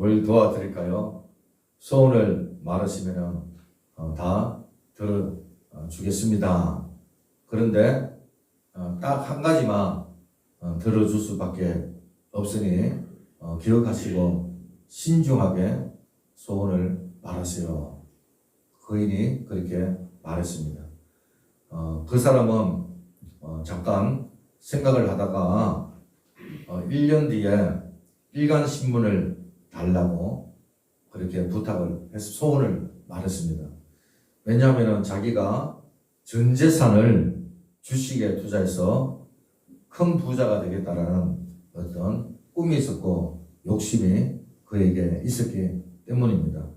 뭘 도와드릴까요? 소원을 말하시면 다 들어주겠습니다. 그런데 딱 한 가지만 들어줄 수밖에 없으니 기억하시고 신중하게 소원을 말하세요. 거인이 그렇게 말했습니다. 그 사람은 잠깐 생각을 하다가 1년 뒤에 일간신문을 달라고 그렇게 부탁을 해서 소원을 말했습니다. 왜냐하면 자기가 전 재산을 주식에 투자해서 큰 부자가 되겠다라는 어떤 꿈이 있었고 욕심이 그에게 있었기 때문입니다.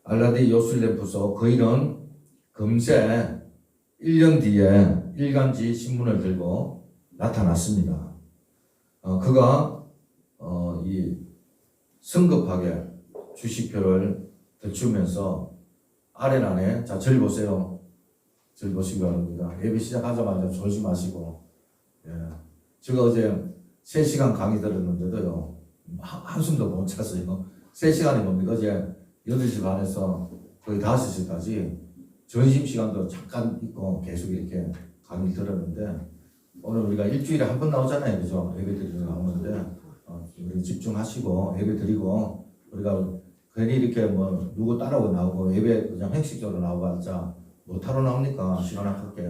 알라디 요술렘프소 거인은 금세 1년 뒤에 일간지 신문을 들고 나타났습니다. 그가 이 성급하게 주식표를 들추면서 아래란에 자, 절 보세요. 절 보시기 바랍니다. 예배 시작하자마자 졸지 마시고. 제가 어제 3시간 강의 들었는데도요, 한숨도 못 잤어요. 3시간이 뭡니까? 어제 8시 반에서 거의 5시까지 점심시간도 잠깐 있고 계속 이렇게 강의 들었는데, 오늘 우리가 일주일에 한 번 나오잖아요. 그죠? 예배 드리러 나오는데, 우리 집중하시고 예배 드리고, 우리가 괜히 이렇게 뭐 누구 따라오고 나오고 예배 그냥 형식적으로 나와봤자 못하러 나옵니까? 시간 아깝게.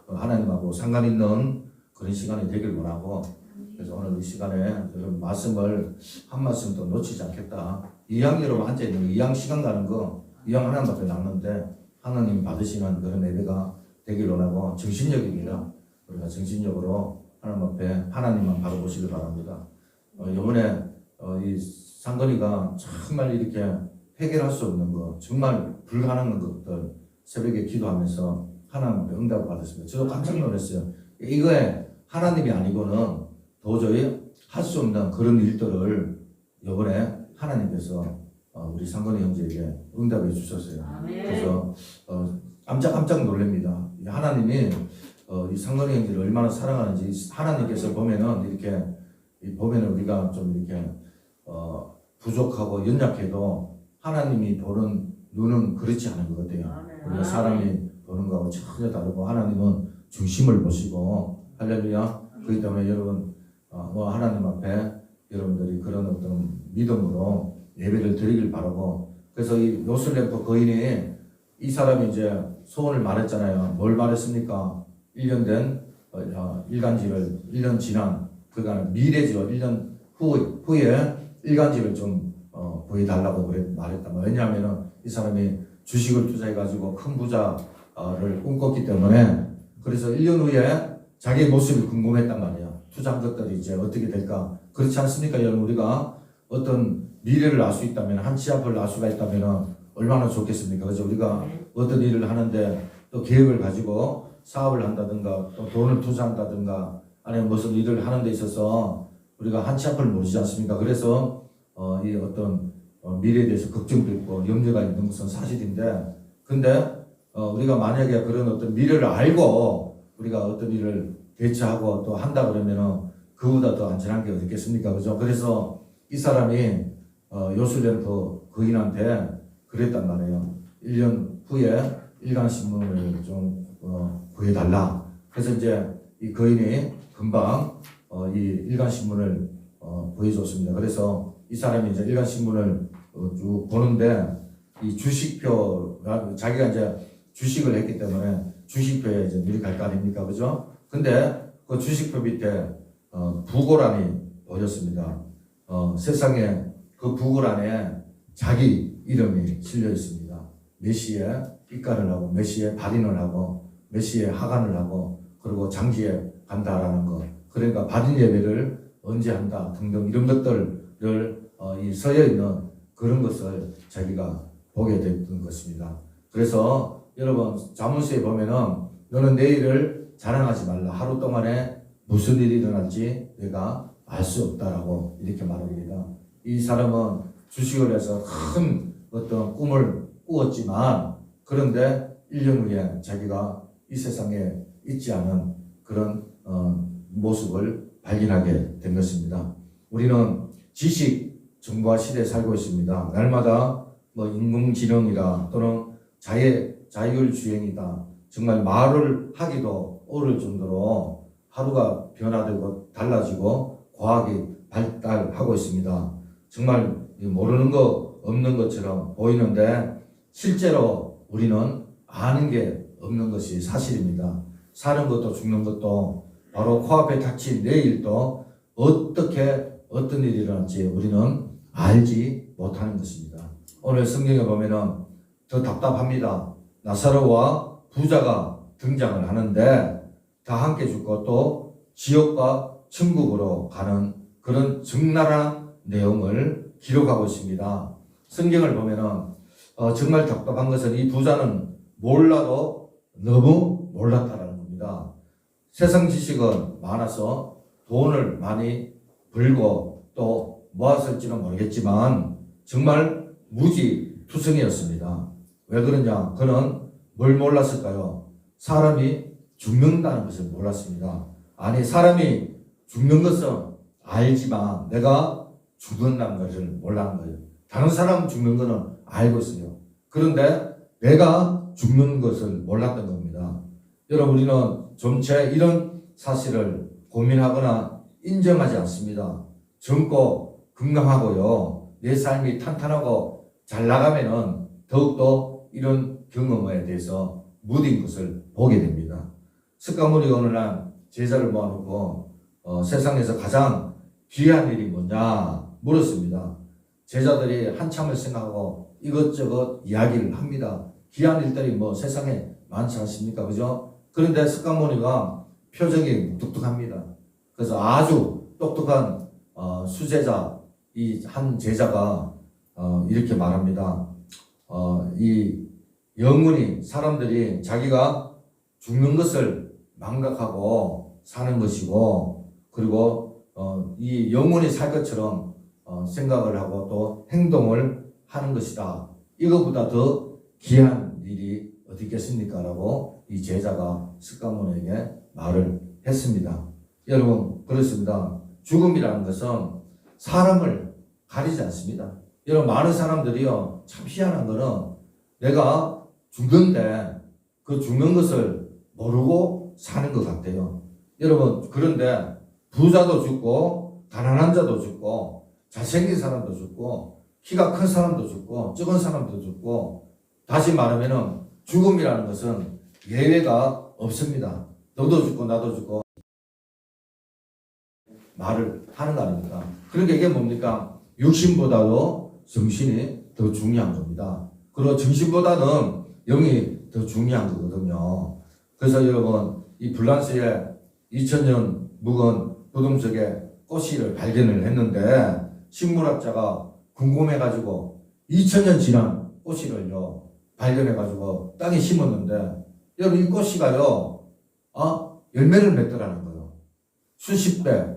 하나님하고 상관 있는 그런 시간이 되길 원하고, 그래서 오늘 이 시간에 여러분 말씀을 한 말씀 더 놓치지 않겠다. 이왕 여러분 앉아있는 이왕 시간 가는 거 이왕 하나님 앞에 나오는데 하나님 받으시는 그런 예배가 되길 원하고 정신력입니다. 우리가 정신력으로 하나님 앞에 하나님만 바라보시길 바랍니다. 이번에 이 상건이가 정말 이렇게 해결할 수 없는 거, 정말 불가능한 것들 새벽에 기도하면서 하나님 앞에 응답을 받았습니다. 저도 깜짝 놀랐어요. 이거에 하나님이 아니고는 도저히 할 수 없는 그런 일들을 이번에 하나님께서 우리 상건이 형제에게 응답해 주셨어요. 그래서 깜짝 놀랍니다. 하나님이 이 상건이 형제를 얼마나 사랑하는지 하나님께서 보면은 이렇게 보면은 우리가 좀 이렇게 부족하고 연약해도 하나님이 보는 눈은 그렇지 않은 것 같아요. 우리가 사람이 보는 거하고 전혀 다르고 하나님은 중심을 보시고 할렐루야. 그렇기 때문에 여러분 하나님 앞에 여러분들이 그런 어떤 믿음으로 예배를 드리길 바라고, 그래서 이 요술렘프 거인이 이 사람이 이제 소원을 말했잖아요. 뭘 말했습니까? 1년 된 일간지를 1년 지난 그러니까 미래죠. 1년 후에 일간지를 좀 보여달라고 말했다. 왜냐하면 이 사람이 주식을 투자해가지고 큰 부자를 꿈꿨기 때문에, 그래서 1년 후에 자기의 모습이 궁금했단 말이야. 투자한 것들이 이제 어떻게 될까? 그렇지 않습니까? 여러분, 우리가 어떤 미래를 알 수 있다면, 한 치 앞을 알 수가 있다면 얼마나 좋겠습니까? 그래서 우리가 어떤 일을 하는데 또 계획을 가지고 사업을 한다든가 또 돈을 투자한다든가 아니면 무슨 일을 하는 데 있어서 우리가 한 치 앞을 모르지 않습니까? 그래서 이 어떤 미래에 대해서 걱정도 있고 염려가 있는 것은 사실인데, 근데 우리가 만약에 그런 어떤 미래를 알고 우리가 어떤 일을 대처하고 또 한다 그러면은 그보다 더 안전한 게 어디 있겠습니까? 그죠? 그래서 이 사람이 요술렘프 거인한테 그랬단 말이에요. 1년 후에 일간신문을 좀 구해달라. 그래서 이제 이 거인이 금방 이 일간신문을 보여줬습니다. 그래서 이 사람이 이제 일간신문을 쭉 보는데 이 주식표, 자기가 이제 주식을 했기 때문에 주식표에 이제 미리 갈 거 아닙니까? 그죠? 근데 그 주식표 밑에 부고란이 보였습니다. 세상에 그 부고란에 자기 이름이 실려 있습니다. 몇 시에 입가를 하고, 몇 시에 발인을 하고, 몇 시에 하관을 하고, 그리고 장기에 간다라는 거. 그러니까 발인 예배를 언제 한다 등등 이런 것들을 이 서여 있는 그런 것을 자기가 보게 됐던 것입니다. 그래서 여러분 잠언서에 보면은 너는 내일을 자랑하지 말라. 하루 동안에 무슨 일이 일어날지 내가 알 수 없다라고 이렇게 말합니다. 이 사람은 주식을 해서 큰 어떤 꿈을 꾸었지만 그런데 1년 후에 자기가 이 세상에 있지 않은 그런 모습을 발견하게 된 것입니다. 우리는 지식 정보화 시대에 살고 있습니다. 날마다 뭐 인공지능이다 또는 자율주행이다. 정말 말을 하기도 어려울 정도로 하루가 변화되고 달라지고 과학이 발달하고 있습니다. 정말 모르는 거 없는 것처럼 보이는데 실제로 우리는 아는 게 없는 것이 사실입니다. 사는 것도 죽는 것도 바로 코앞에 닥친 내일도 어떻게 어떤 일이 일어날지 우리는 알지 못하는 것입니다. 오늘 성경에 보면은 더 답답합니다. 나사로와 부자가 등장을 하는데 다 함께 죽고 또 지옥과 천국으로 가는 그런 적나라한 내용을 기록하고 있습니다. 성경을 보면은 정말 답답한 것은 이 부자는 몰라도 너무 몰랐다라는 겁니다. 세상 지식은 많아서 돈을 많이 벌고 또 모았을지는 모르겠지만 정말 무지투성이었습니다. 왜 그러냐? 그는 뭘 몰랐을까요? 사람이 죽는다는 것을 몰랐습니다. 아니, 사람이 죽는 것은 알지만 내가 죽는다는 것을 몰라는 거예요. 다른 사람 죽는 것은 알고 있어요. 그런데 내가 죽는 것을 몰랐던 겁니다. 여러분, 우리는 좀채 이런 사실을 고민하거나 인정하지 않습니다. 젊고 건강하고요, 내 삶이 탄탄하고 잘 나가면은 더욱더 이런 경험에 대해서 무딘 것을 보게 됩니다. 석가모니가 어느 날 제자를 모아놓고 세상에서 가장 귀한 일이 뭐냐 물었습니다. 제자들이 한참을 생각하고 이것저것 이야기를 합니다. 귀한 일들이 뭐 세상에 많지 않습니까? 그죠? 그런데 석가모니가 표정이 뚝뚝합니다. 그래서 아주 똑똑한 수제자, 이 한 제자가 이렇게 말합니다. 이 영원히 사람들이 자기가 죽는 것을 망각하고 사는 것이고, 그리고 이 영원히 살 것처럼 생각을 하고 또 행동을 하는 것이다. 이거보다 더 귀한 일이 어디 있겠습니까? 라고 이 제자가 석가모니에게 말을 했습니다. 여러분, 그렇습니다. 죽음이라는 것은 사람을 가리지 않습니다. 여러분, 많은 사람들이요, 참 희한한 거는 내가 죽는데 그 죽는 것을 모르고 사는 것 같아요. 여러분, 그런데 부자도 죽고 가난한 자도 죽고 잘생긴 사람도 죽고 키가 큰 사람도 죽고 적은 사람도 죽고, 다시 말하면은 죽음이라는 것은 예외가 없습니다. 너도 죽고 나도 죽고 말을 하는 거 아닙니까? 그러니까 이게 뭡니까? 육신보다도 정신이 더 중요한 겁니다. 그리고 정신보다는 영이 더 중요한 거거든요. 그래서 여러분, 이 프랑스의 2000년 묵은 부동 속에 꽃씨를 발견을 했는데 식물학자가 궁금해가지고 2000년 지난 꽃씨를요 발견해가지고 땅에 심었는데, 여러분, 이 꽃씨가요 열매를 맺더라는 거예요. 수십 배,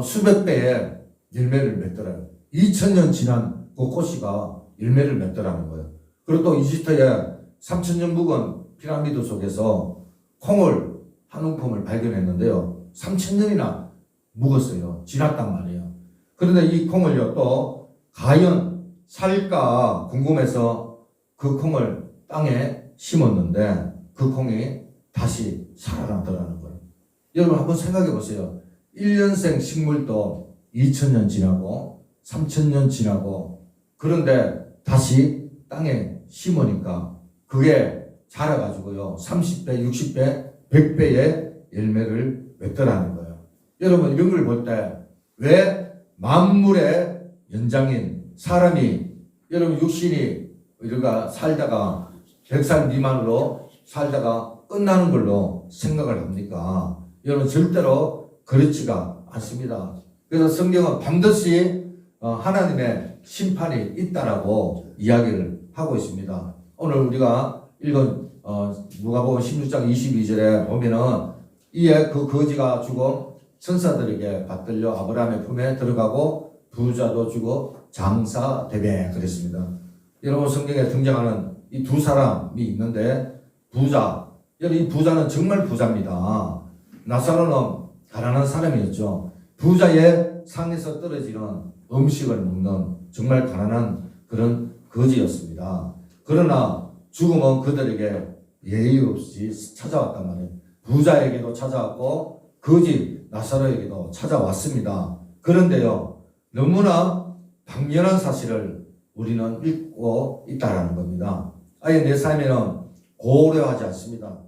수백 배의 열매를 맺더라고요. 2000년 지난 그 꽃씨가 열매를 맺더라는 거예요. 그리고 또 이집트의 3000년 묵은 피라미드 속에서 콩을, 한 움큼을 발견했는데요. 3000년이나 묵었어요. 지났단 말이에요. 그런데 이 콩을요, 또 과연 살까 궁금해서 그 콩을 땅에 심었는데 그 콩이 다시 살아나더라는 거예요. 여러분, 한번 생각해 보세요. 1년생 식물도 2000년 지나고 3000년 지나고, 그런데 다시 땅에 심으니까 그게 자라가지고요 30배, 60배, 100배의 열매를 맺더라는 거예요. 여러분, 이런 걸 볼 때 왜 만물의 연장인 사람이, 여러분, 육신이 우리가 살다가 100살 미만으로 살다가 끝나는 걸로 생각을 합니까? 여러분, 절대로 그렇지가 않습니다. 그래서 성경은 반드시 하나님의 심판이 있다라고 이야기를 하고 있습니다. 오늘 우리가 읽은 누가복음 16장 22절에 보면은 이에 그 거지가 죽어 천사들에게 받들려 아브라함의 품에 들어가고 부자도 죽어 장사되게 그랬습니다. 여러분, 성경에 등장하는 이 두 사람이 있는데, 부자, 여러분, 이 부자는 정말 부자입니다. 나사로는 가난한 사람이었죠. 부자의 상에서 떨어지는 음식을 먹는 정말 가난한 그런 거지였습니다. 그러나 죽음은 그들에게 예의 없이 찾아왔단 말이에요. 부자에게도 찾아왔고 거지 나사로에게도 찾아왔습니다. 그런데요, 너무나 당연한 사실을 우리는 읽고 있다라는 겁니다. 아예 내 삶에는 고려하지 않습니다.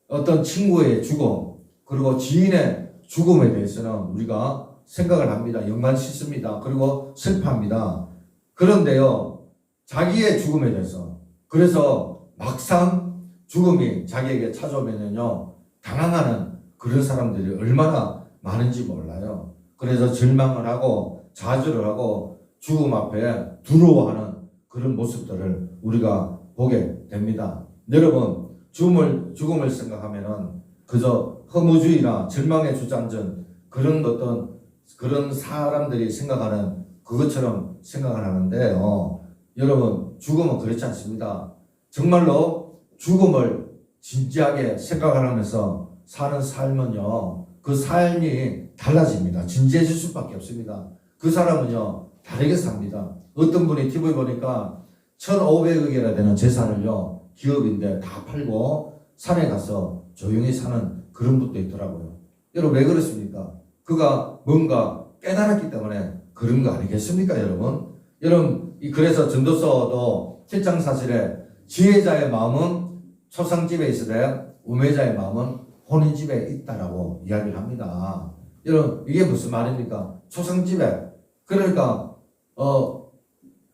어떤 친구의 죽음, 그리고 지인의 죽음에 대해서는 우리가 생각을 합니다. 연관 짓습니다. 그리고 슬퍼합니다. 그런데요, 자기의 죽음에 대해서, 그래서 막상 죽음이 자기에게 찾아오면요, 당황하는 그런 사람들이 얼마나 많은지 몰라요. 그래서 절망을 하고 좌절을 하고 죽음 앞에 두려워하는 그런 모습들을 우리가 보게 됩니다. 여러분, 죽음을 생각하면은 그저 허무주의나 절망에 주저앉은 그런 사람들이 생각하는 그것처럼 생각을 하는데요. 여러분, 죽음은 그렇지 않습니다. 정말로 죽음을 진지하게 생각을 하면서 사는 삶은요, 그 삶이 달라집니다. 진지해질 수밖에 없습니다. 그 사람은요, 다르게 삽니다. 어떤 분이 TV 보니까 1,500억이나 되는 재산을요, 기업인데 다 팔고 산에 가서 조용히 사는 그런 분도 있더라고요. 여러분, 왜 그렇습니까? 그가 뭔가 깨달았기 때문에 그런 거 아니겠습니까, 여러분? 여러분, 그래서 전도서도 7장 4절에 지혜자의 마음은 초상집에 있으되 우매자의 마음은 혼인집에 있다라고 이야기를 합니다. 여러분, 이게 무슨 말입니까? 초상집에. 그러니까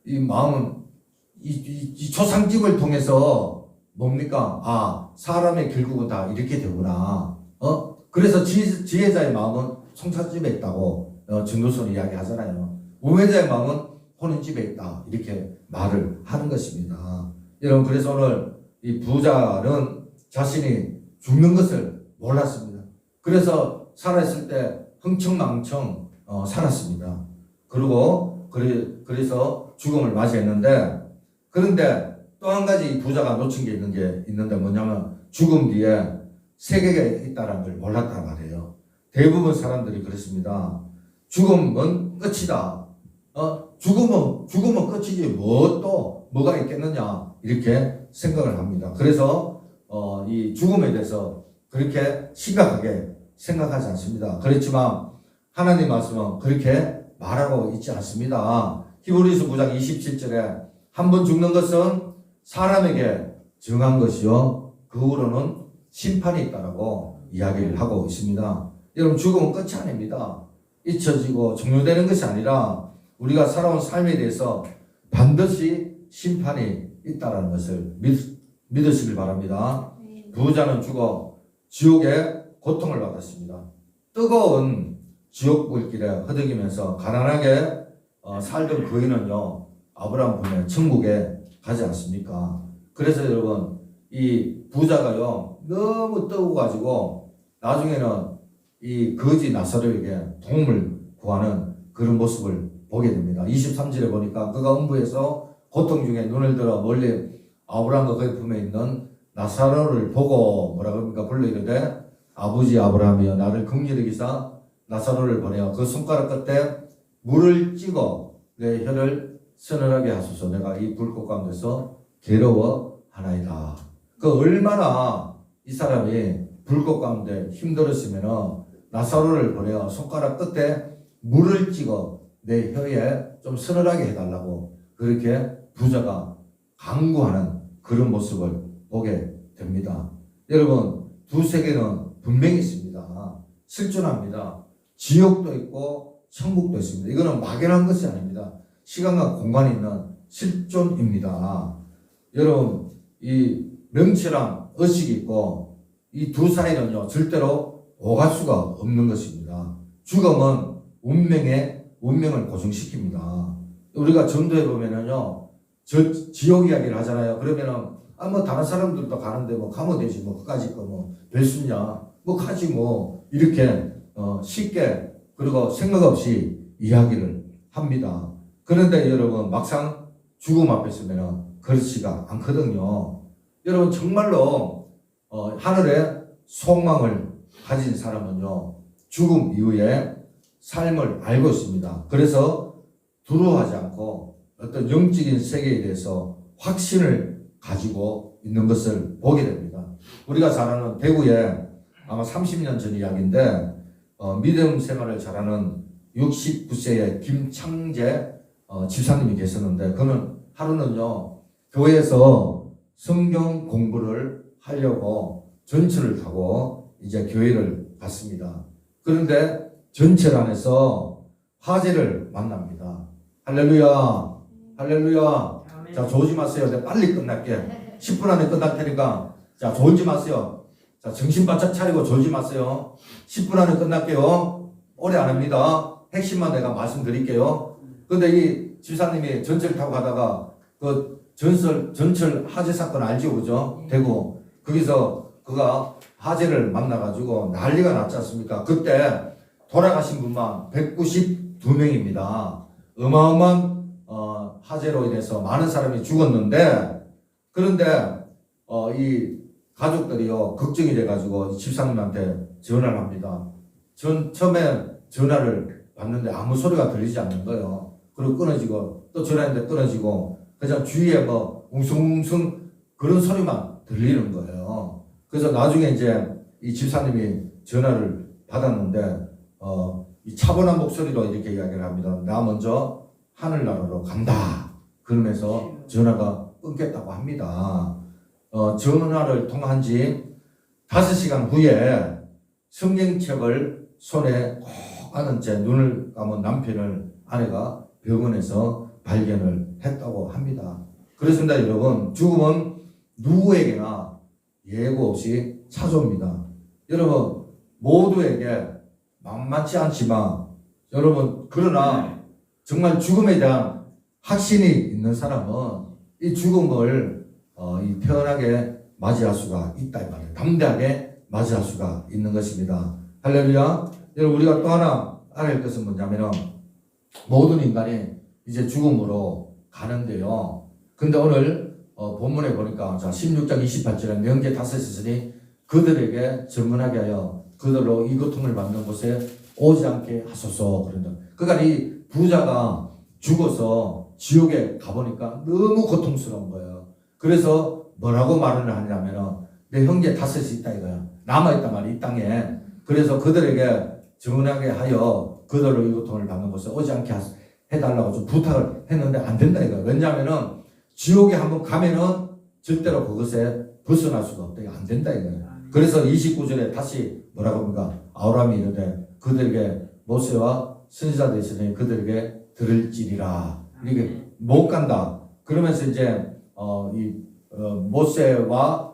이 마음은 이 초상집을 통해서 뭡니까? 아, 사람의 결국은 다 이렇게 되구나. 그래서 지혜자의 마음은 송차집에 있다고 전도서는 이야기하잖아요. 우매자의 마음은 혼인집에 있다. 이렇게 말을 하는 것입니다. 여러분, 그래서 오늘 이 부자는 자신이 죽는 것을 몰랐습니다. 그래서 살아있을 때 흥청망청 살았습니다. 그래서 죽음을 맞이했는데, 그런데 또 한 가지 이 부자가 놓친 게 있는데 뭐냐면 죽음 뒤에 세계가 있다는 걸 몰랐단 말이에요. 대부분 사람들이 그렇습니다. 죽음은 끝이다. 죽음은 끝이지 뭐가 있겠느냐 이렇게 생각을 합니다. 그래서 이 죽음에 대해서 그렇게 심각하게 생각하지 않습니다. 그렇지만 하나님 말씀은 그렇게 말하고 있지 않습니다. 히브리서 9장 27절에 한 번 죽는 것은 사람에게 정한 것이요 그 후로는 심판이 있다라고 이야기를 하고 있습니다. 여러분, 죽음은 끝이 아닙니다. 잊혀지고 종료되는 것이 아니라 우리가 살아온 삶에 대해서 반드시 심판이 있다라는 것을 믿으시길 바랍니다. 부자는 죽어 지옥의 고통을 받았습니다. 뜨거운 지옥 불길에 허덕이면서 가난하게 살던 그이는요, 아브라함 분의 천국에 가지 않습니까? 그래서 여러분, 이 부자가요, 너무 떠오가지고 나중에는 이 거지 나사로에게 도움을 구하는 그런 모습을 보게 됩니다. 23절에 보니까 그가 음부에서 고통 중에 눈을 들어 멀리 아브라함과 그의 품에 있는 나사로를 보고 뭐라 그럽니까? 불러 이르되 아버지 아브라함이여 나를 긍휼히 여기사 나사로를 보내어 그 손가락 끝에 물을 찍어 내 혀를 서늘하게 하소서. 내가 이 불꽃 가운데서 괴로워하나이다. 그 얼마나 이 사람이 불꽃 가운데 힘들었으면 나사로를 보내어 손가락 끝에 물을 찍어 내 혀에 좀 서늘하게 해달라고 그렇게 부자가 강구하는 그런 모습을 보게 됩니다. 여러분, 두 세계는 분명히 있습니다. 실존합니다. 지옥도 있고 천국도 있습니다. 이거는 막연한 것이 아닙니다. 시간과 공간이 있는 실존입니다. 여러분, 이 명치랑 의식이 있고 이 두 사이는요 절대로 오갈 수가 없는 것입니다. 죽음은 운명을 고정시킵니다. 우리가 전도해 보면은요, 지옥 이야기를 하잖아요. 그러면은 뭐 다른 사람들도 가는데 뭐 가면 되지 뭐 그까짓 거 뭐 별수냐 뭐 가지 뭐 이렇게 쉽게 그리고 생각 없이 이야기를 합니다. 그런데 여러분, 막상 죽음 앞에 있으면 그렇지가 않거든요. 여러분, 정말로 하늘에 소망을 가진 사람은요 죽음 이후에 삶을 알고 있습니다. 그래서 두려워하지 않고 어떤 영적인 세계에 대해서 확신을 가지고 있는 것을 보게 됩니다. 우리가 잘 아는 대구에 아마 30년 전 이야기인데 믿음 생활을 잘하는 69세의 김창재 집사님이 계셨는데 그는 하루는요 교회에서 성경 공부를 하려고 전철을 타고 이제 교회를 갔습니다. 그런데 전철 안에서 화재를 만납니다. 할렐루야, 할렐루야. 자, 졸지 마세요. 내가 빨리 끝날게. 10분 안에 끝날 테니까. 자, 졸지 마세요. 자, 정신 바짝 차리고 졸지 마세요. 10분 안에 끝날게요. 오래 안 합니다. 핵심만 내가 말씀드릴게요. 근데 이 집사님이 전철 타고 가다가 그 전철 화재 사건 알죠? 그죠? 대구. 거기서 그가 화재를 만나가지고 난리가 났지 않습니까? 그때 돌아가신 분만 192명입니다. 어마어마한 화재로 인해서 많은 사람이 죽었는데 그런데 이 가족들이요 걱정이 돼가지고 집사님한테 전화를 합니다. 처음에 전화를 받는데 아무 소리가 들리지 않는 거예요. 그리고 끊어지고 또 전화했는데 끊어지고 그냥 주위에 뭐 웅성웅성 그런 소리만 들리는 거예요. 그래서 나중에 이제 이 집사님이 전화를 받았는데 이 차분한 목소리로 이렇게 이야기를 합니다. 나 먼저 하늘나라로 간다. 그러면서 전화가 끊겼다고 합니다. 전화를 통한 지 5시간 후에 성경책을 손에 꼭 안은 채 눈을 감은 남편을 아내가 병원에서 발견을 했다고 합니다. 그렇습니다, 여러분. 죽음은 누구에게나 예고 없이 찾아옵니다. 여러분, 모두에게 만만치 않지만, 여러분, 그러나 정말 죽음에 대한 확신이 있는 사람은 이 죽음을 이 편하게 맞이할 수가 있다, 이 말이에요. 담대하게 맞이할 수가 있는 것입니다. 할렐루야. 여러분, 우리가 또 하나 알아야 할 것은 뭐냐면은, 모든 인간이 이제 죽음으로 가는데요. 근데 오늘 본문에 보니까 자 16장 28절에 명제 다섯 있으니 그들에게 질문하게 하여 그들로 이 고통을 받는 곳에 오지 않게 하소서. 그런다. 그러니까 이 부자가 죽어서 지옥에 가보니까 너무 고통스러운 거예요. 그래서 뭐라고 말을 하냐면은 내 형제 다섯이 있다 이거야. 남아있단 말이야 이 땅에. 그래서 그들에게 증언하게 하여 그들로 이 고통을 받는 곳에 오지 않게 해달라고 좀 부탁을 했는데 안 된다 이거야. 왜냐하면은 지옥에 한번 가면은 절대로 그것에 벗어날 수가 없다. 안 된다 이거야. 그래서 29절에 다시 뭐라고 합니까? 아브라함이 이르되 그들에게 모세와 선지자들이 있으니 그들에게 들을지니라. 이게 못 간다. 그러면서 이제 모세와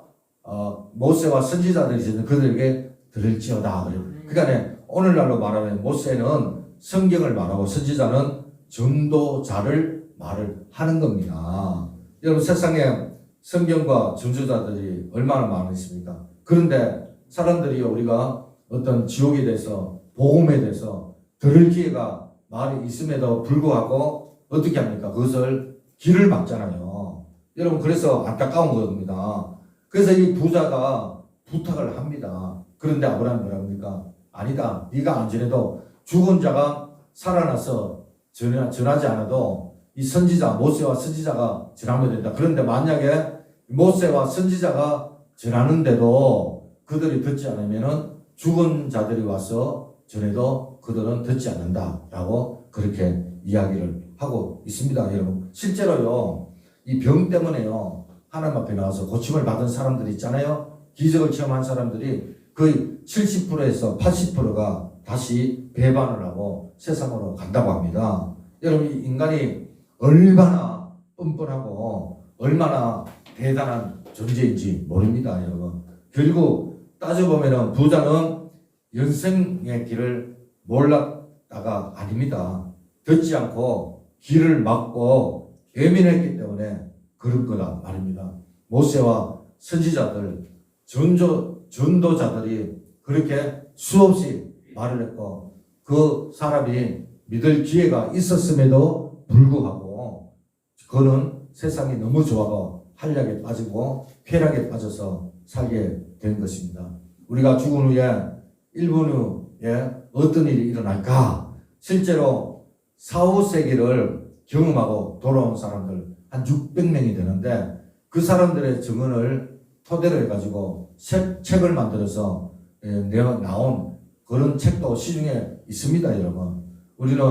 선지자들이 있으니 그들에게 들을지어다. 그러니까 오늘날로 말하면 모세는 성경을 말하고 선지자는 전도자를 말을 하는 겁니다. 여러분 세상에 성경과 전도자들이 얼마나 많으십니까? 그런데 사람들이 우리가 어떤 지옥에 대해서 복음에 대해서 들을 기회가 말이 있음에도 불구하고 어떻게 합니까? 그것을 길을 막잖아요. 여러분 그래서 안타까운 겁니다. 그래서 이 부자가 부탁을 합니다. 그런데 아브라함이 뭐라 합니까? 아니다. 네가 안 전해도 죽은 자가 살아나서 전하지 않아도 이 선지자 모세와 선지자가 전하면 된다. 그런데 만약에 모세와 선지자가 전하는데도 그들이 듣지 않으면은 죽은 자들이 와서 전해도 그들은 듣지 않는다라고 그렇게 이야기를 하고 있습니다. 여러분 실제로요 이 병 때문에요 하나님 앞에 나와서 고침을 받은 사람들이 있잖아요. 기적을 체험한 사람들이 거의 70%에서 80%가 다시 배반을 하고 세상으로 간다고 합니다. 여러분 인간이 얼마나 뻔뻔하고 얼마나 대단한 존재인지 모릅니다. 여러분 결국 따져보면 부자는 영생의 길을 몰랐다가 아닙니다. 듣지 않고 길을 막고 예민했기 때문에 그런 거다 말입니다. 모세와 선지자들 전도자들이 그렇게 수없이 말을 했고 그 사람이 믿을 기회가 있었음에도 불구하고 그는 세상이 너무 좋아서 한락에 빠지고 쾌락에 빠져서 살게 된 것입니다. 우리가 죽은 후에 1분 후에 어떤 일이 일어날까? 실제로 사후세계를 경험하고 돌아온 사람들 한 600명이 되는데 그 사람들의 증언을 토대로 해가지고 책을 만들어서 내가 나온 그런 책도 시중에 있습니다, 여러분. 우리는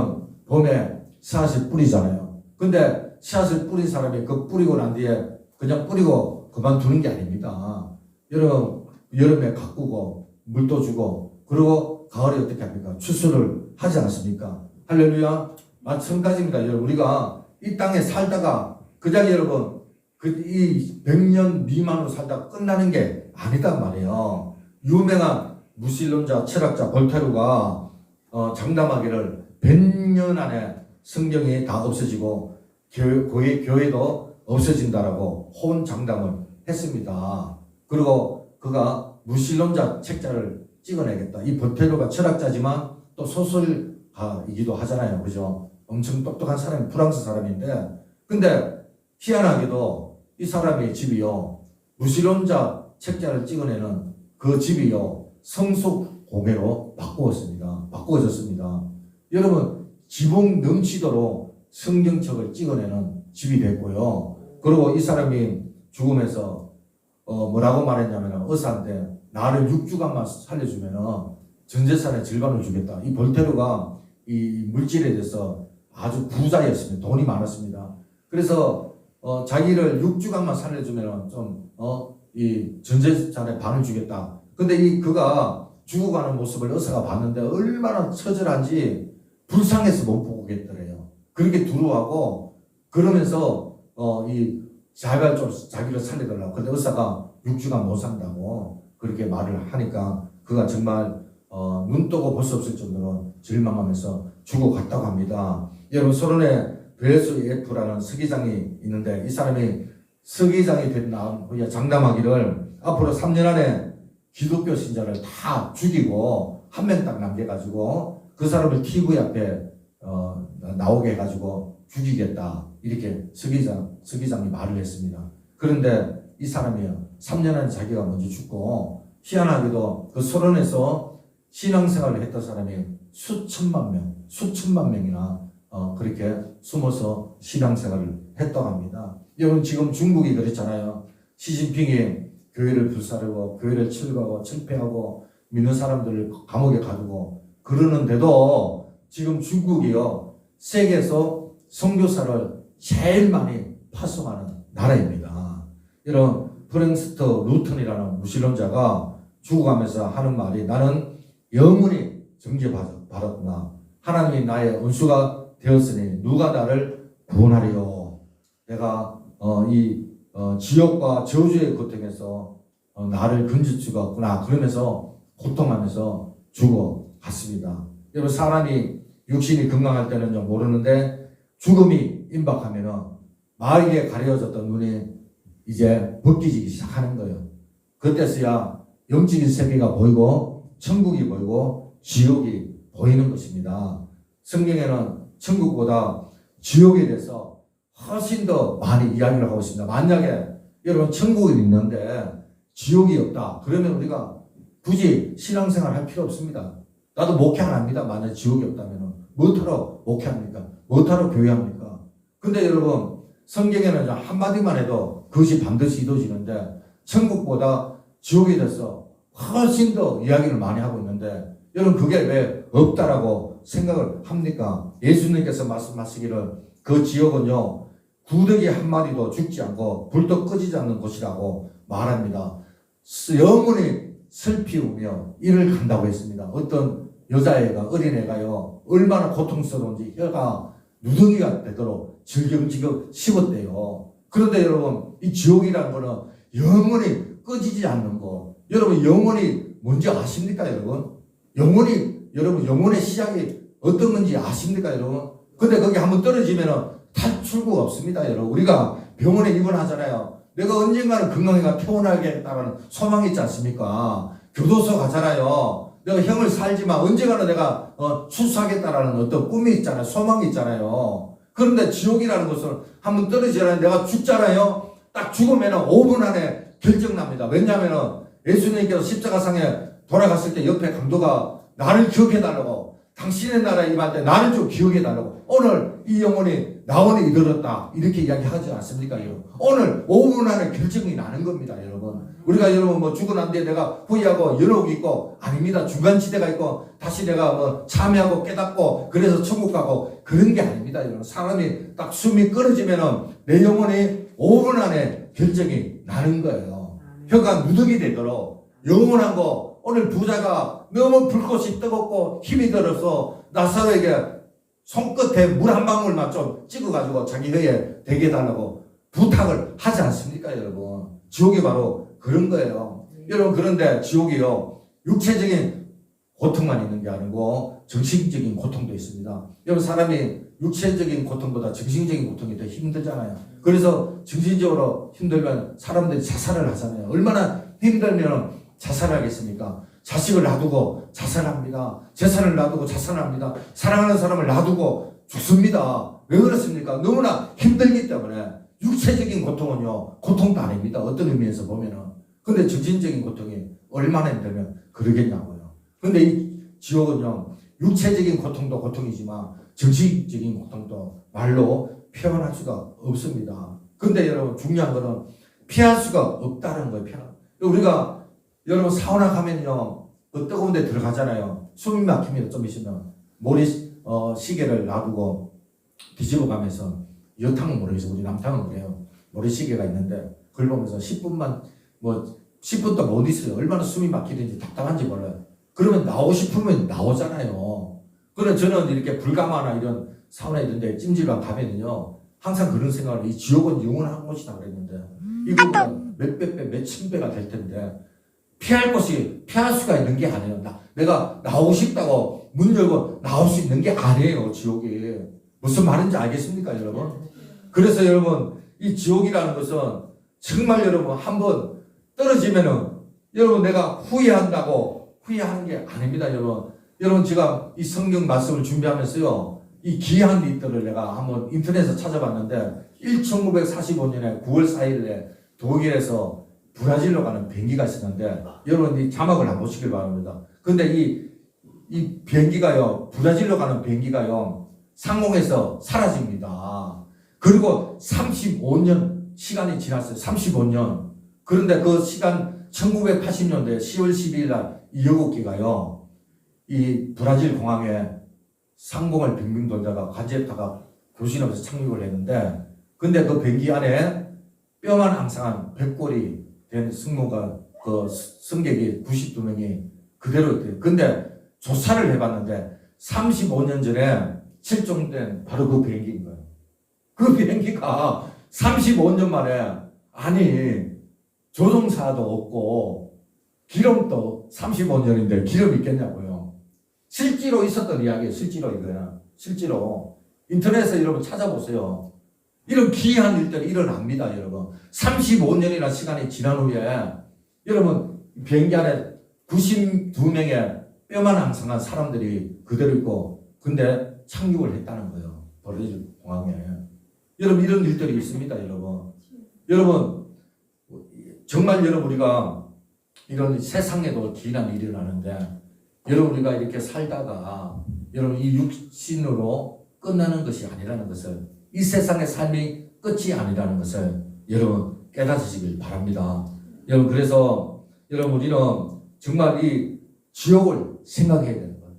봄에 씨앗을 뿌리잖아요. 근데 씨앗을 뿌린 사람이 그 뿌리고 난 뒤에 그냥 뿌리고 그만두는 게 아닙니다. 여름에 가꾸고 물도 주고 그리고 가을에 어떻게 합니까? 추수를 하지 않습니까? 할렐루야. 마찬가지입니다. 여러분, 우리가 이 땅에 살다가 그냥 여러분 이 100년 미만으로 살다가 끝나는 게 아니단 말이에요. 유명한 무신론자 철학자 볼테르가 장담하기를 100년 안에 성경이 다 없어지고 교회도 없어진다라고 혼장담을 했습니다. 그리고 그가 무신론자 책자를 찍어내겠다. 이 볼테르가 철학자지만 또 소설가이기도 하잖아요. 그죠? 엄청 똑똑한 사람이 프랑스 사람인데 근데 희한하게도 이 사람의 집이요. 무신론자 책자를 찍어내는 그 집이요. 성숙공회로 바꾸어졌습니다. 여러분 지붕 넘치도록 성경책을 찍어내는 집이 됐고요. 그리고 이 사람이 죽으면서 뭐라고 말했냐면 의사한테 나를 6주간만 살려주면 전 재산의 절반을 주겠다. 이 볼테르가 이 물질에 대해서 아주 부자였습니다. 돈이 많았습니다. 그래서 자기를 6주간만 살려주면 이 전 재산의 반을 주겠다. 근데 그가 죽어가는 모습을 의사가 봤는데 얼마나 처절한지 불쌍해서 못 보겠더래요. 그렇게 두려워하고 그러면서 이 자기가 좀 자기를 살려달라고. 근데 의사가 6주간 못 산다고 그렇게 말을 하니까 그가 정말 눈 뜨고 볼 수 없을 정도로 절망하면서 죽어갔다고 합니다. 여러분 소련의 브레스예프라는 서기장이 있는데 이 사람이 서기장이 된 다음 후에 장담하기를 앞으로 3년 안에 기독교 신자를 다 죽이고 한 명 딱 남겨가지고 그 사람을 TV 앞에 나오게 해가지고 죽이겠다. 이렇게 서기장이 말을 했습니다. 그런데 이 사람이요. 3년 안에 자기가 먼저 죽고 희한하게도 그 소련에서 신앙생활을 했던 사람이 수천만 명이나 그렇게 숨어서 신앙생활을 했다고 합니다. 여러분 지금 중국이 그랬잖아요. 시진핑이 교회를 불사르고 교회를 철거하고 철폐하고 믿는 사람들을 감옥에 가두고 그러는데도 지금 중국이요. 세계에서 선교사를 제일 많이 파송하는 나라입니다. 이런 프랭스트 루턴이라는 무신론자가 죽어가면서 하는 말이 나는 영원히 정죄받았구나. 하나님이 나의 은수가 되었으니 누가 나를 구원하리요. 내가 지옥과 저주의 고통에서 나를 건질 수가 없구나. 그러면서 고통하면서 죽어갔습니다. 여러분 사람이 육신이 건강할 때는 모르는데 죽음이 임박하면은 마에게 가려졌던 눈이 이제 벗기지기 시작하는 거예요. 그때서야 영적인 세계가 보이고 천국이 보이고 지옥이 보이는 것입니다. 성경에는 천국보다 지옥에 대해서 훨씬 더 많이 이야기를 하고 있습니다. 만약에 여러분 천국이 있는데 지옥이 없다. 그러면 우리가 굳이 신앙생활 할 필요 없습니다. 나도 목회 안 합니다. 만약에 지옥이 없다면 뭐하러 목회합니까? 뭐하러 교회합니까? 근데 여러분 성경에는 한마디만 해도 그것이 반드시 이루어지는데 천국보다 지옥에 대해서 훨씬 더 이야기를 많이 하고 있는데 여러분 그게 왜 없다라고 생각을 합니까? 예수님께서 말씀하시기를 그 지옥은요 구더기 한 마리도 죽지 않고 불도 꺼지지 않는 곳이라고 말합니다. 영원히 슬피우며 이를 간다고 했습니다. 어떤 여자애가 어린애가요 얼마나 고통스러운지 혀가 누더기가 되도록 질경질경 씹었대요. 그런데 여러분 이 지옥이라는 거는 영원히 꺼지지 않는 거. 여러분 영원히 뭔지 아십니까 여러분? 여러분 영혼의 시작이 어떤 건지 아십니까 여러분? 근데 거기 한번 떨어지면은 탈출구가 없습니다 여러분. 우리가 병원에 입원하잖아요. 내가 언젠가는 건강해가 태어나겠다는 소망이 있지 않습니까? 교도소 가잖아요. 내가 형을 살지만 언젠가는 내가 출소하겠다라는 어떤 꿈이 있잖아요. 소망이 있잖아요. 그런데 지옥이라는 것은 한번 떨어지잖아요. 내가 죽잖아요. 딱 죽으면은 5분 안에 결정납니다. 왜냐하면은 예수님께서 십자가상에 돌아갔을 때 옆에 강도가 나를 기억해달라고 당신의 나라에 임할 때 나를 좀 기억해 달라고. 오늘 이 영혼이 나원에 이르렀다 이렇게 이야기하지 않습니까 여러분? 오늘 5분 안에 결정이 나는 겁니다 여러분. 우리가 여러분 뭐 죽고 난 뒤에 내가 후회하고 연옥이 있고 아닙니다. 중간지대가 있고 다시 내가 뭐 참여하고 깨닫고 그래서 천국 가고 그런 게 아닙니다 여러분. 사람이 딱 숨이 끊어지면은 내 영혼이 5분 안에 결정이 나는 거예요. 혀가 누더기 되도록 영원한 거. 오늘 부자가 너무 불꽃이 뜨겁고 힘이 들어서 나사로에게 손끝에 물 한 방울만 좀 찍어가지고 자기 혀에 대게 달라고 부탁을 하지 않습니까 여러분? 지옥이 바로 그런 거예요. 여러분 그런데 지옥이요 육체적인 고통만 있는 게 아니고 정신적인 고통도 있습니다. 여러분 사람이 육체적인 고통보다 정신적인 고통이 더 힘들잖아요. 그래서 정신적으로 힘들면 사람들이 자살을 하잖아요. 얼마나 힘들면 자살하겠습니까? 자식을 놔두고 자살합니다. 재산을 놔두고 자살합니다. 사랑하는 사람을 놔두고 죽습니다. 왜 그렇습니까? 너무나 힘들기 때문에. 육체적인 고통은요 고통도 아닙니다. 어떤 의미에서 보면은. 근데 정신적인 고통이 얼마나 힘들면 그러겠냐고요. 근데 이 지옥은요 육체적인 고통도 고통이지만 정신적인 고통도 말로 표현할 수가 없습니다. 근데 여러분 중요한 거는 피할 수가 없다는 거예요. 우리가 여러분 사우나 가면요 뜨거운 데 들어가잖아요. 숨이 막히면 좀 있으면 시계를 놔두고 뒤집어 가면서 여탕은 모르겠어요. 우리 남탕은 그래요. 모래시계가 있는데 그걸 보면서 10분만 10분도 못 있어요. 얼마나 숨이 막히든지 답답한지 몰라요. 그러면 나오고 싶으면 나오잖아요. 그래서 저는 이렇게 불가마나 이런 사우나 이런 데 찜질방 가면은요 항상 그런 생각을 이 지옥은 영원한 곳이다 그랬는데 이거보다 몇백 배, 몇천 배가 될 텐데 피할 수가 있는 게 아니에요. 내가 나오고 싶다고 문 열고 나올 수 있는 게 아니에요. 지옥이. 무슨 말인지 알겠습니까 여러분? 그래서 여러분 이 지옥이라는 것은 정말 여러분 한번 떨어지면은 여러분 내가 후회한다고 후회하는 게 아닙니다 여러분. 여러분 제가 이 성경 말씀을 준비하면서요 이 귀한 일들을 내가 한번 인터넷에서 찾아봤는데 1945년에 9월 4일에 독일에서 브라질로 가는 비행기가 있었는데 여러분 이 자막을 한번 보시길 바랍니다. 근데 이 비행기가요 브라질로 가는 비행기가요 상공에서 사라집니다. 그리고 35년 시간이 지났어요. 35년. 그런데 그 시간 1980년대 10월 12일 날 이 여국기가요 이 브라질 공항에 상공을 빙빙 돌다가 관제탑가 교신하면서 착륙을 했는데 근데 그 비행기 안에 뼈만 앙상한 백골이 된 승무가 그 승객이 92명이 그대로 있대요. 근데 조사를 해봤는데 35년 전에 실종된 바로 그 비행기인 거예요. 그 비행기가 35년 만에 아니 조종사도 없고 기름도 35년인데 기름 있겠냐고요. 실제로 있었던 이야기예요. 실제로 이거야. 실제로 인터넷에서 여러분 찾아보세요. 이런 기이한 일들이 일어납니다 여러분. 35년이나 시간이 지난 후에 여러분 비행기 안에 92명의 뼈만 앙상한 사람들이 그대로 있고 근데 착륙을 했다는 거예요. 브라질 공항에. 여러분 이런 일들이 있습니다 여러분. 여러분 정말 여러분 우리가 이런 세상에도 기이한 일이 일어나는데 여러분 우리가 이렇게 살다가 여러분 이 육신으로 끝나는 것이 아니라는 것을 이 세상의 삶이 끝이 아니라는 것을 여러분 깨닫으시길 바랍니다. 여러분 그래서 여러분 우리는 정말 이 지옥을 생각해야 되는 거예요.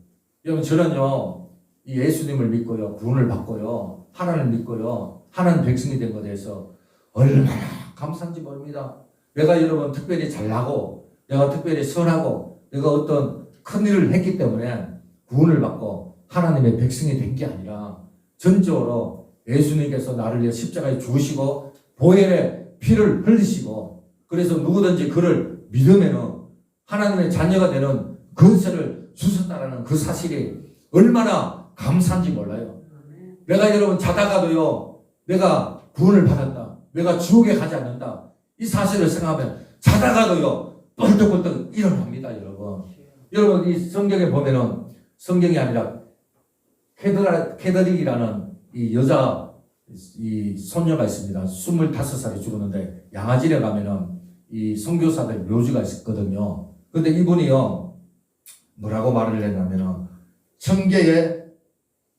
여러분 저는요 이 예수님을 믿고요 구원을 받고요 하나님을 믿고요 하나님 백성이 된 것에 대해서 얼마나 감사한지 모릅니다. 내가 여러분 특별히 잘나고 내가 특별히 선하고 내가 어떤 큰 일을 했기 때문에 구원을 받고 하나님의 백성이 된 게 아니라 전적으로 예수님께서 나를 위해 십자가에 죽으시고 보혈의 피를 흘리시고 그래서 누구든지 그를 믿으면은 하나님의 자녀가 되는 권세를 주셨다라는 그 사실이 얼마나 감사한지 몰라요. 내가 여러분 자다가도요 내가 구원을 받았다. 내가 지옥에 가지 않는다. 이 사실을 생각하면 자다가도요 벌떡벌떡 일어납니다 여러분. 여러분 이 성경에 보면은 성경이 아니라 캐더릭이라는 이 여자 이 손녀가 있습니다. 25살에 죽었는데 양아질에 가면은 이 선교사들 묘지가 있거든요. 근데 이분이요 뭐라고 말을 했냐면은 천개의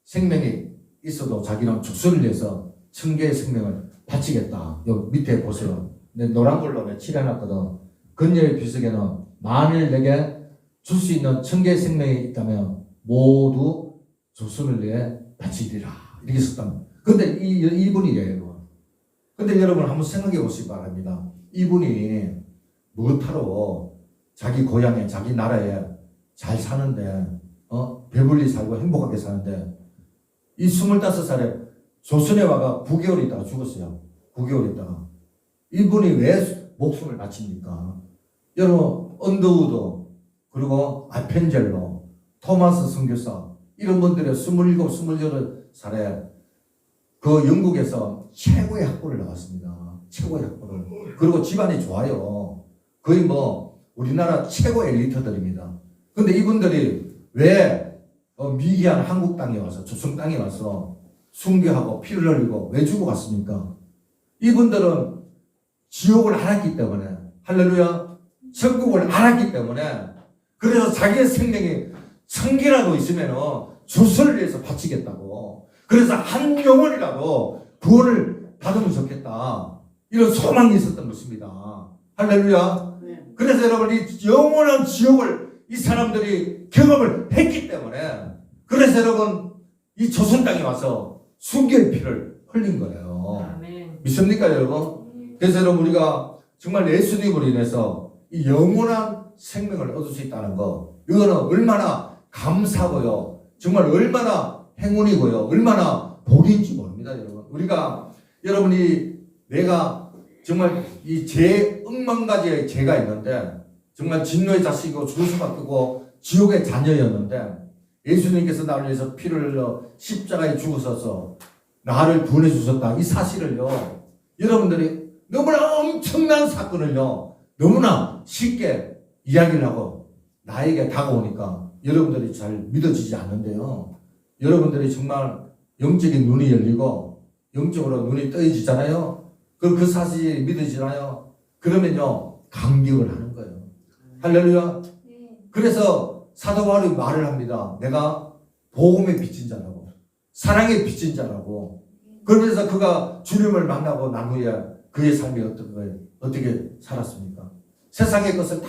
생명이 있어도 자기는 조선을 위해서 천개의 생명을 바치겠다. 여기 밑에 보세요. 내 노란 걸로 내가 칠해놨거든. 근녀의 비석에는 만일 내게 줄 수 있는 천개의 생명이 있다면 모두 조선을 위해 바치리라. 이렇게 썼단. 근데 이분이래요. 근데 여러분 한번 생각해 보시기 바랍니다. 이분이 무엇하러 자기 고향에 자기 나라에 잘 사는데 배불리 살고 행복하게 사는데 이 25살에 조선에 와가 9개월 있다가 죽었어요. 9개월 있다가. 이분이 왜 목숨을 바칩니까? 여러분 언더우드 그리고 아펜젤로 토마스 선교사 이런 분들의 27, 28살에 그 영국에서 최고의 학벌을 나왔습니다. 최고의 학벌을. 그리고 집안이 좋아요. 거의 뭐 우리나라 최고 엘리트들입니다. 근데 이분들이 왜 미개한 한국 땅에 와서 조선 땅에 와서 순교하고 피를 흘리고 왜 죽어갔습니까? 이분들은 지옥을 알았기 때문에 할렐루야 천국을 알았기 때문에 그래서 자기의 생명이 1000개라도 있으면 조선을 위해서 바치겠다고 그래서 한 영혼이라도 구원을 받으면 좋겠다 이런 소망이 있었던 것입니다. 할렐루야. 그래서 여러분 이 영원한 지옥을 이 사람들이 경험을 했기 때문에 그래서 여러분 이 조선 땅에 와서 순교의 피를 흘린 거예요. 아멘. 믿습니까 여러분? 그래서 여러분 우리가 정말 예수님으로 인해서 이 영원한 생명을 얻을 수 있다는 거 이거는 얼마나 감사고요. 정말 얼마나 행운이고요. 얼마나 복인지 모릅니다 여러분. 우리가 여러분이 내가 정말 이 죄 억만가지의 죄가 있는데 정말 진노의 자식이고 죽을 수밖에 없고 지옥의 자녀였는데 예수님께서 나를 위해서 피를 흘려 십자가에 죽으셔서 나를 구원해 주셨다. 이 사실을요. 여러분들이 너무나 엄청난 사건을요. 너무나 쉽게 이야기를 하고 나에게 다가오니까 여러분들이 잘 믿어지지 않는데요. 여러분들이 정말 영적인 눈이 열리고 영적으로 눈이 떠지잖아요. 그 사실이 믿어지나요? 그러면요. 감격을 하는 거예요. 할렐루야. 그래서 사도 바울이 말을 합니다. 내가 복음의 빚진 자라고 사랑의 빚진 자라고 그러면서 그가 주님을 만나고 난 후에 그의 삶이 어떻게 살았습니까? 세상의 것을 다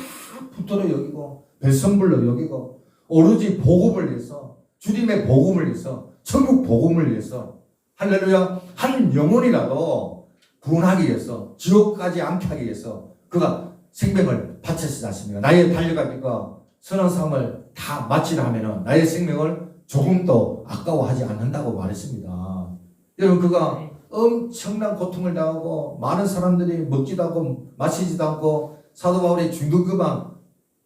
붙들어 여기고 배선물로 여기고 오로지 복음을 위해서 주님의 복음을 위해서 천국 복음을 위해서 할렐루야 한 영혼이라도 구원하기 위해서 지옥까지 않게 하기 위해서 그가 생명을 바쳤지 않습니까? 나의 달려갈 길과 선한 삶을 다 마치려 하면은 나의 생명을 조금도 아까워하지 않는다고 말했습니다. 여러분 그가 엄청난 고통을 당하고 많은 사람들이 먹지도 않고 마시지도 않고 사도 바울이 중등급만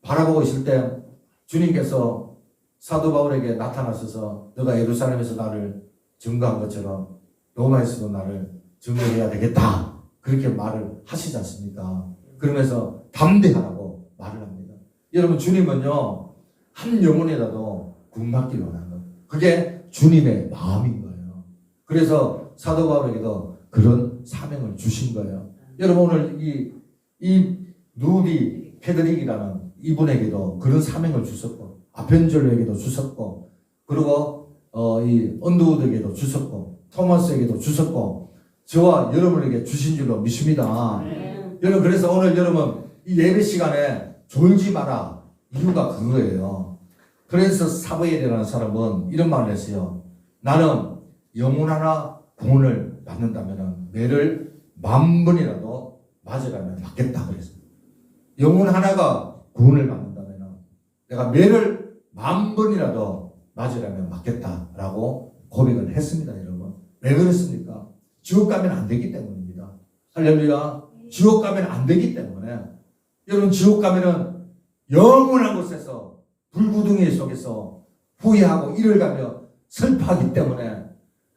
바라보고 있을 때 주님께서 사도 바울에게 나타나셔서 너가 예루살렘에서 나를 증거한 것처럼 로마에서도 나를 증거해야 되겠다. 그렇게 말을 하시지 않습니까? 그러면서 담대하라고 말을 합니다. 여러분 주님은요. 한 영혼이라도 구원받기를 원하는 거예요. 그게 주님의 마음인 거예요. 그래서 사도 바울에게도 그런 사명을 주신 거예요. 여러분 오늘 이 누비 페드릭이라는 이분에게도 그런 사명을 주셨고 아펜젤로에게도 주셨고 그리고 이 언더우드에게도 주셨고 토마스에게도 주셨고 저와 여러분에게 주신 줄로 믿습니다. 여러분 그래서 오늘 여러분 이 예배 시간에 졸지 마라 이유가 그거예요. 그래서 사무엘이라는 사람은 이런 말을 했어요. 나는 영혼 하나 구원을 받는다면 매를 10,000번이라도 맞으라면 맞겠다 그랬어요. 영혼 하나가 구원을 받는다면 내가 매를 10,000번이라도 맞으라면 맞겠다라고 고백을 했습니다. 여러분 왜 그랬습니까? 지옥 가면 안 되기 때문입니다. 할렐루야. 지옥 가면 안 되기 때문에 여러분 지옥 가면은 영원한 곳에서 불구덩이 속에서 후회하고 이를 가며 슬퍼하기 때문에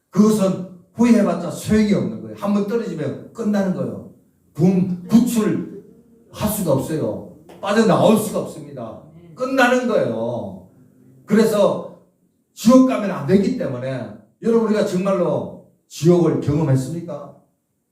그것은 후회해봤자 소용이 없는 거예요. 한번 떨어지면 끝나는 거예요. 구출할 수가 없어요. 빠져나올 수가 없습니다. 끝나는 거예요. 그래서 지옥 가면 안 되기 때문에 여러분 우리가 정말로 지옥을 경험했습니까?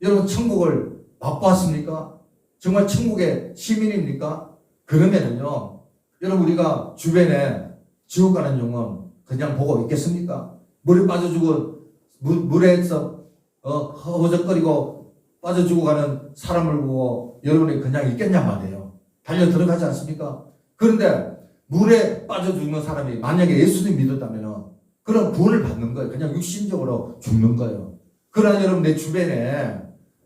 여러분 천국을 맛보았습니까? 정말 천국의 시민입니까? 그러면은요 여러분 우리가 주변에 지옥 가는 영혼 그냥 보고 있겠습니까? 물에 빠져 죽어 물에서 허우적거리고 빠져 죽어가는 사람을 보고 여러분이 그냥 있겠냐 말이에요. 달려 들어가지 않습니까? 그런데 물에 빠져 죽는 사람이 만약에 예수님 믿었다면 그런 구원을 받는 거예요. 그냥 육신적으로 죽는 거예요. 그러나 여러분 내 주변에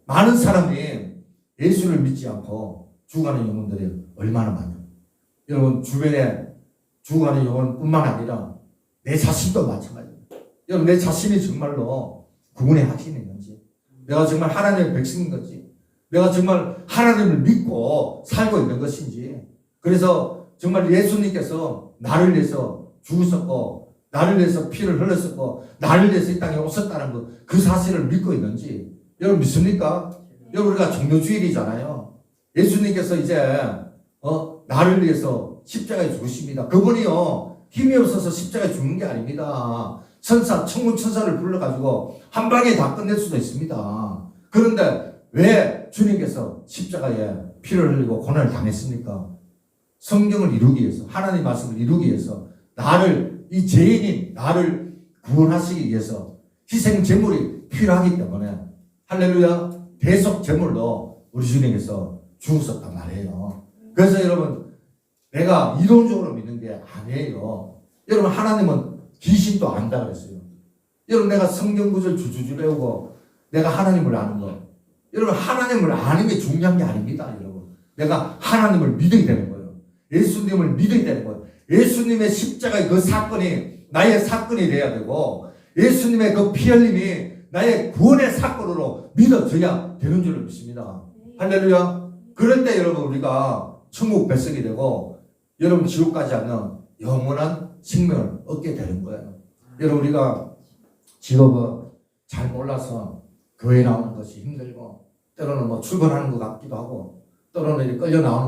많은 사람이 예수를 믿지 않고 죽어가는 영혼들이 얼마나 많아요. 여러분 주변에 죽어가는 영혼뿐만 아니라 내 자신도 마찬가지입니다. 여러분 내 자신이 정말로 구원의 확신이 있는지, 내가 정말 하나님의 백성인 건지, 내가 정말 하나님을 믿고 살고 있는 것인지, 그래서 정말 예수님께서 나를 위해서 죽으셨고 나를 위해서 피를 흘렸었고 나를 위해서 이 땅에 오셨다는 그 사실을 믿고 있는지 여러분 믿습니까? 여러분 우리가 종료주일이잖아요. 예수님께서 이제 나를 위해서 십자가에 죽으십니다. 그분이요 힘이 없어서 십자가에 죽는 게 아닙니다. 천군 천사를 불러가지고 한 방에 다 끝낼 수도 있습니다. 그런데 왜 주님께서 십자가에 피를 흘리고 고난을 당했습니까? 성경을 이루기 위해서, 하나님 말씀을 이루기 위해서, 이 죄인인 나를 구원하시기 위해서 희생 제물이 필요하기 때문에, 할렐루야, 대속 제물로 우리 주님께서 죽으셨단 말이에요. 그래서 여러분 내가 이론적으로 믿는 게 아니에요. 여러분 하나님은 귀신도 안다 그랬어요. 여러분 내가 성경 구절 주주주 배우고 내가 하나님을 아는 거, 여러분 하나님을 아는 게 중요한 게 아닙니다. 여러분 내가 하나님을 믿어야 되는 거예요. 예수님을 믿어야 되는 거예요. 예수님의 십자가의 그 사건이 나의 사건이 돼야 되고, 예수님의 그 피 흘림이 나의 구원의 사건으로 믿어져야 되는 줄을 믿습니다. 할렐루야. 그럴 때 여러분 우리가 천국 백성이 되고 여러분 지옥 가지 않는 영원한 생명을 얻게 되는 거예요. 여러분 우리가 직업을 잘 몰라서 교회 나오는 것이 힘들고, 때로는 출근하는 것 같기도 하고, 때로는 끌려 나오는 것